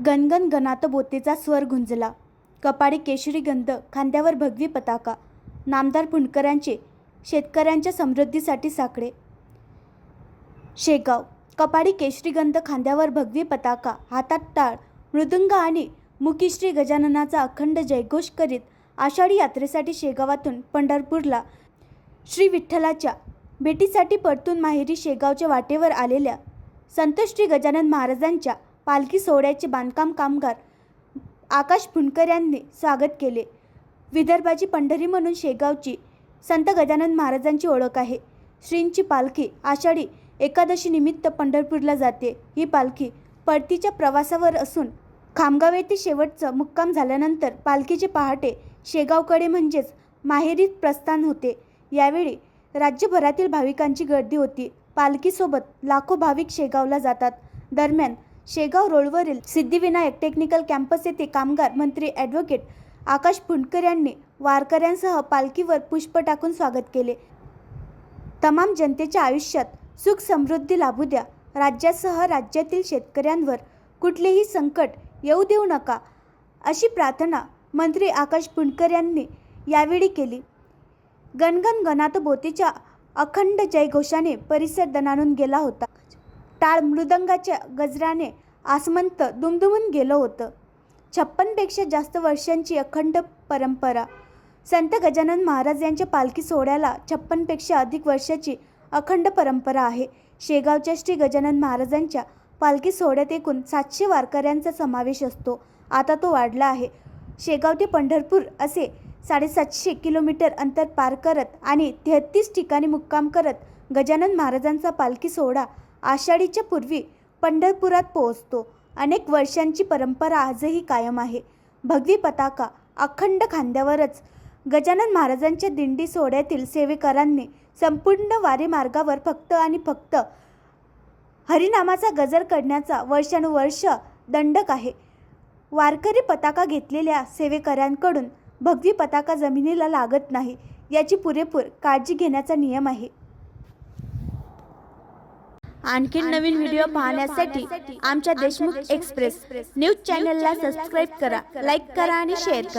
गणगण गणात बोतेचा स्वर गुंजला. कपाळी केशरी गंध, खांद्यावर भगवी पताका. नामदार पुणकरांचे शेतकऱ्यांच्या समृद्धीसाठी साकडे. शेगाव. कपाळी केशरी गंध, खांद्यावर भगवी पताका, हातात टाळ, मृदुंग आणि मुखी श्री गजाननाचा अखंड जयघोष करीत आषाढी यात्रेसाठी शेगावातून पंढरपूरला श्री विठ्ठलाच्या भेटीसाठी परतून माहेरी शेगावच्या वाटेवर आलेल्या संत श्री गजानन महाराजांच्या पालखी सोहळ्याचे बांधकाम कामगार आकाश पुणकर यांनी स्वागत केले. विदर्भाची पंढरी म्हणून शेगावची संत गजानन महाराजांची ओळख आहे. श्रींची पालखी आषाढी एकादशी निमित्त पंढरपूरला जाते. ही पालखी परतीच्या प्रवासावर असून खामगाव येथे शेवटचं मुक्काम झाल्यानंतर पालखीचे पहाटे शेगावकडे म्हणजेच माहेरी प्रस्थान होते. यावेळी राज्यभरातील भाविकांची गर्दी होती. पालखीसोबत लाखो भाविक शेगावला जातात. दरम्यान शेगाव रोडवरील सिद्धिविनायक टेक्निकल कॅम्पस येथे कामगार मंत्री ॲडव्होकेट आकाश पुणकर यांनी वारकऱ्यांसह पालखीवर पुष्प टाकून स्वागत केले. तमाम जनतेच्या आयुष्यात सुख समृद्धी लाभू द्या. राज्यासह राज्यातील शेतकऱ्यांवर कुठलेही संकट येऊ देऊ नका, अशी प्रार्थना मंत्री आकाश पुणकर यांनी यावेळी केली. गणगण गणात बोतेच्या अखंड जयघोषाने परिसर दणाणून गेला होता. टाळ मृदंगाच्या गजराने आसमंत दुमदुमून गेलं होतं. 56 पेक्षा जास्त वर्षांची अखंड परंपरा. संत गजानन महाराज यांच्या पालखी सोहळ्याला 56 पेक्षा अधिक वर्षाची अखंड परंपरा आहे. शेगावच्या श्री गजानन महाराजांच्या पालखी सोहळ्यात एकूण 700 वारकऱ्यांचा समावेश असतो. आता तो वाढला आहे. शेगाव ते पंढरपूर असे 750 किलोमीटर अंतर पार करत आणि 33 ठिकाणी मुक्काम करत गजानन महाराजांचा पालखी सोहळा आषाढीच्या पूर्वी पंढरपुरात पोहोचतो. अनेक वर्षांची परंपरा आजही कायम आहे. भगवी पताका अखंड खांद्यावरच गजानन महाराजांच्या दिंडी सोहळ्यातील सेवेकरांनी संपूर्ण वारी मार्गावर फक्त आणि फक्त हरिनामाचा गजर करण्याचा वर्षानुवर्ष दंडक आहे. वारकरी पताका घेतलेल्या सेवेकऱ्यांकडून भगवी पताका जमिनीला लागत नाही, याची पुरेपूर काळजी घेण्याचा नियम आहे. आणखी नवीन व्हिडिओ पाहण्यासाठी आमच्या देशमुख एक्सप्रेस न्यूज चॅनलला सबस्क्राईब करा, लाईक करा आणि शेअर करा.